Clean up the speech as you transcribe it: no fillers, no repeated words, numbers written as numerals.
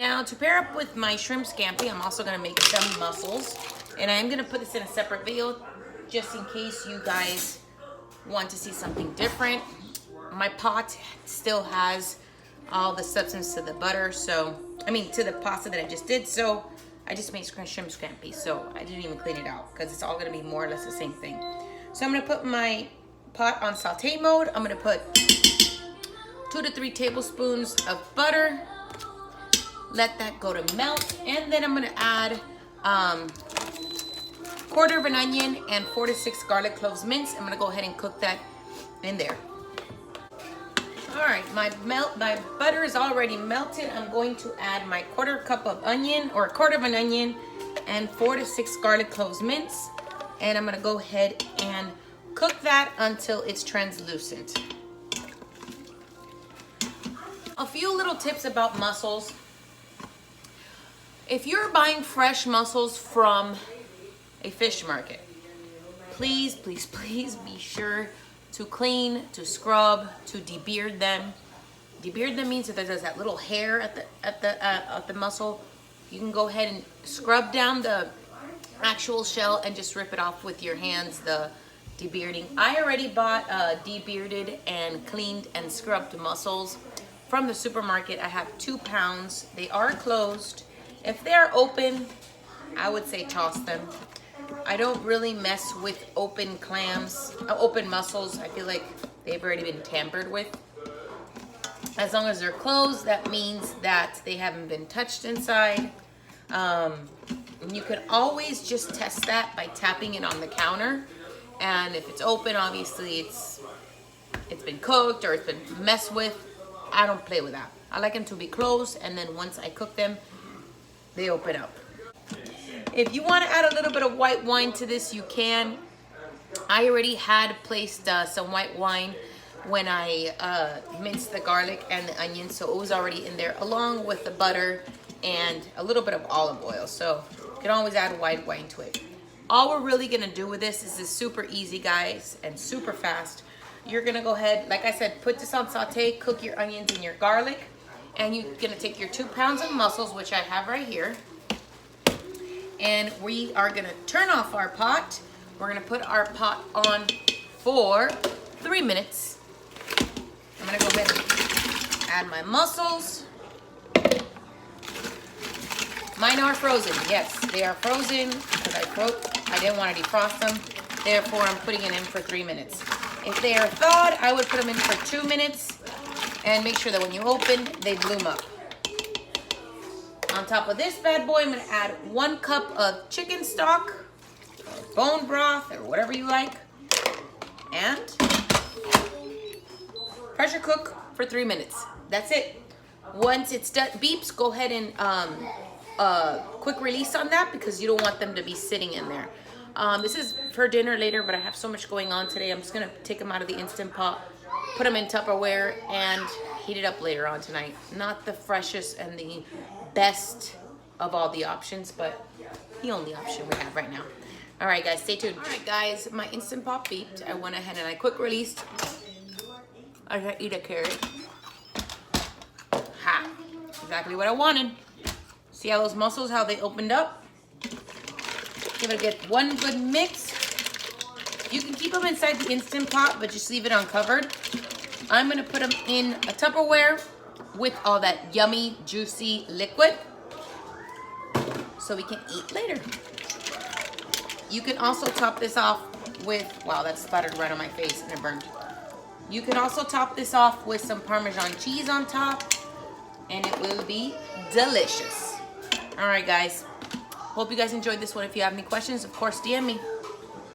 Now to pair up with my shrimp scampi, I'm also gonna make some mussels. And I'm gonna put this in a separate video just in case you guys want to see something different. My pot still has all the substance to the butter, so, to the pasta that I just did, so I just made shrimp scampi, so I didn't even clean it out because it's all gonna be more or less the same thing. So I'm gonna put my pot on saute mode. I'm gonna put 2 to 3 tablespoons of butter. Let that go to melt, and then I'm gonna add quarter of an onion and 4 to 6 garlic cloves minced. I'm gonna go ahead and cook that in there. All right, my butter is already melted. I'm going to add my quarter cup of onion, or a quarter of an onion, and 4 to 6 garlic cloves minced. And I'm gonna go ahead and cook that until it's translucent. A few little tips about mussels. If you're buying fresh mussels from a fish market, please, please, please be sure to clean, to scrub, to debeard them. Debeard them means that there's that little hair at the mussel. You can go ahead and scrub down the actual shell and just rip it off with your hands, the debearding. I already bought debearded and cleaned and scrubbed mussels from the supermarket. I have 2 pounds. They are closed. If they're open, I would say toss them. I don't really mess with open clams, open mussels. I feel like they've already been tampered with. As long as they're closed, that means that they haven't been touched inside. You can always just test that by tapping it on the counter. And if it's open, obviously it's been cooked or it's been messed with. I don't play with that. I like them to be closed, and then once I cook them, they open up. If you want to add a little bit of white wine to this, you can. I already had placed some white wine when I minced the garlic and the onion, so it was already in there along with the butter and a little bit of olive oil. So you can always add white wine to it. All we're really gonna do with this is super easy, guys, and super fast. You're gonna go ahead, like I said, put this on saute, cook your onions and your garlic, and you're gonna take your 2 pounds of mussels, which I have right here, and we are gonna turn off our pot. We're gonna put our pot on for 3 minutes. I'm gonna go ahead and add my mussels. Mine are frozen. Yes, they are frozen because I didn't want to defrost them. Therefore, I'm putting it in for 3 minutes. If they are thawed, I would put them in for 2 minutes and make sure that when you open, they bloom up. On top of this bad boy, I'm gonna add 1 cup of chicken stock, or bone broth, or whatever you like, and pressure cook for 3 minutes. That's it. Once it's done, beeps, go ahead and quick release on that because you don't want them to be sitting in there. This is for dinner later, but I have so much going on today. I'm just gonna take them out of the Instant Pot, put them in Tupperware, and heat it up later on tonight. Not the freshest and the best of all the options, but the only option we have right now. All right, guys, stay tuned. All right, guys, my Instant Pot beeped. I went ahead and I quick released. I gotta eat a carrot. Ha! Exactly what I wanted. See how those mussels, how they opened up? Give it a good one good mix. You can keep them inside the Instant Pot, but just leave it uncovered. I'm gonna put them in a Tupperware with all that yummy, juicy liquid so we can eat later. You can also top this off with, wow, that splattered right on my face and it burned. You can also top this off with some Parmesan cheese on top, and it will be delicious. All right, guys. Hope you guys enjoyed this one. If you have any questions, of course, DM me.